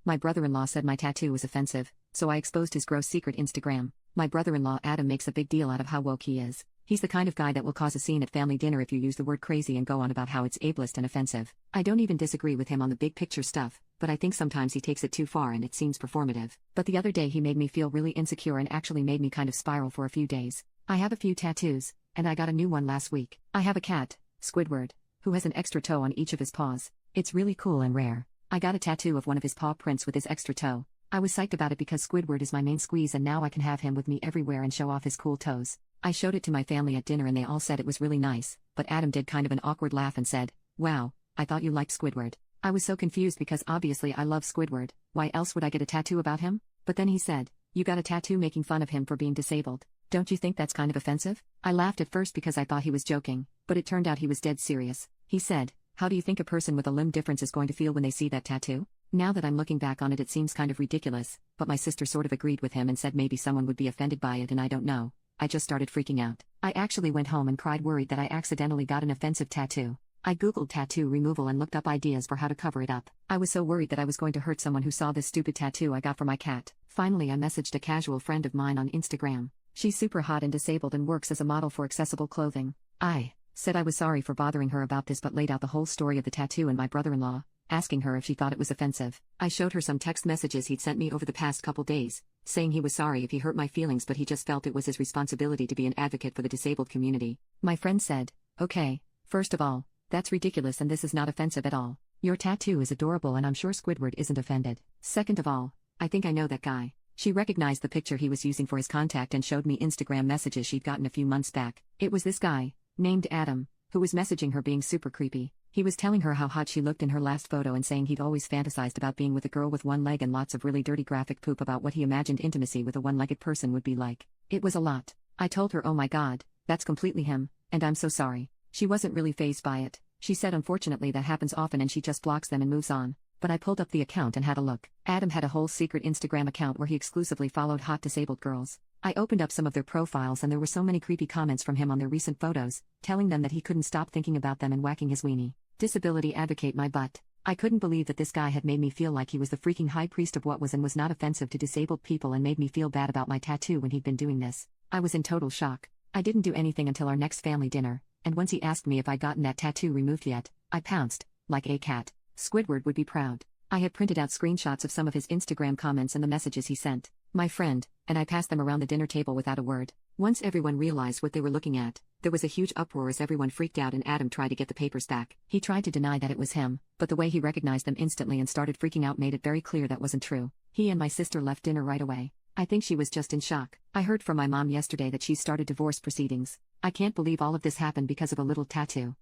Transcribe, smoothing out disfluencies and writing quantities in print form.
My brother-in-law said my tattoo was offensive, so I exposed his gross secret Instagram. My brother-in-law Adam makes a big deal out of how woke he is. He's the kind of guy that will cause a scene at family dinner if you use the word crazy and go on about how it's ableist and offensive. I don't even disagree with him on the big picture stuff, but I think sometimes he takes it too far and it seems performative. But the other day he made me feel really insecure and actually made me kind of spiral for a few days. I have a few tattoos, and I got a new one last week. I have a cat, Squidward, who has an extra toe on each of his paws. It's really cool and rare. I got a tattoo of one of his paw prints with his extra toe. I was psyched about it because Squidward is my main squeeze and now I can have him with me everywhere and show off his cool toes. I showed it to my family at dinner and they all said it was really nice, but Adam did kind of an awkward laugh and said, "Wow, I thought you liked Squidward." I was so confused because obviously I love Squidward, why else would I get a tattoo about him? But then he said, "You got a tattoo making fun of him for being disabled. Don't you think that's kind of offensive?" I laughed at first because I thought he was joking, but it turned out he was dead serious. He said, "How do you think a person with a limb difference is going to feel when they see that tattoo?" Now that I'm looking back on it, it seems kind of ridiculous, but my sister sort of agreed with him and said maybe someone would be offended by it and I don't know. I just started freaking out. I actually went home and cried worried that I accidentally got an offensive tattoo. I googled tattoo removal and looked up ideas for how to cover it up. I was so worried that I was going to hurt someone who saw this stupid tattoo I got for my cat. Finally I messaged a casual friend of mine on Instagram. She's super hot and disabled and works as a model for accessible clothing. I said I was sorry for bothering her about this but laid out the whole story of the tattoo and my brother-in-law, asking her if she thought it was offensive. I showed her some text messages he'd sent me over the past couple days, saying he was sorry if he hurt my feelings but he just felt it was his responsibility to be an advocate for the disabled community. My friend said, "Okay, first of all, that's ridiculous and this is not offensive at all. Your tattoo is adorable and I'm sure Squidward isn't offended. Second of all, I think I know that guy." She recognized the picture he was using for his contact and showed me Instagram messages she'd gotten a few months back. It was this guy, named Adam, who was messaging her being super creepy. He was telling her how hot she looked in her last photo and saying he'd always fantasized about being with a girl with one leg and lots of really dirty graphic poop about what he imagined intimacy with a one-legged person would be like. It was a lot. I told her, "Oh my god, that's completely him, and I'm so sorry." She wasn't really fazed by it. She said unfortunately that happens often and she just blocks them and moves on. But I pulled up the account and had a look. Adam had a whole secret Instagram account where he exclusively followed hot disabled girls. I opened up some of their profiles and there were so many creepy comments from him on their recent photos, telling them that he couldn't stop thinking about them and whacking his weenie. Disability advocate my butt. I couldn't believe that this guy had made me feel like he was the freaking high priest of what was and was not offensive to disabled people and made me feel bad about my tattoo when he'd been doing this. I was in total shock. I didn't do anything until our next family dinner, and once he asked me if I'd gotten that tattoo removed yet, I pounced, like a cat. Squidward would be proud. I had printed out screenshots of some of his Instagram comments and the messages he sent my friend, and I passed them around the dinner table without a word. Once everyone realized what they were looking at, there was a huge uproar as everyone freaked out and Adam tried to get the papers back. He tried to deny that it was him, but the way he recognized them instantly and started freaking out made it very clear that wasn't true. He and my sister left dinner right away. I think she was just in shock. I heard from my mom yesterday that she's started divorce proceedings. I can't believe all of this happened because of a little tattoo.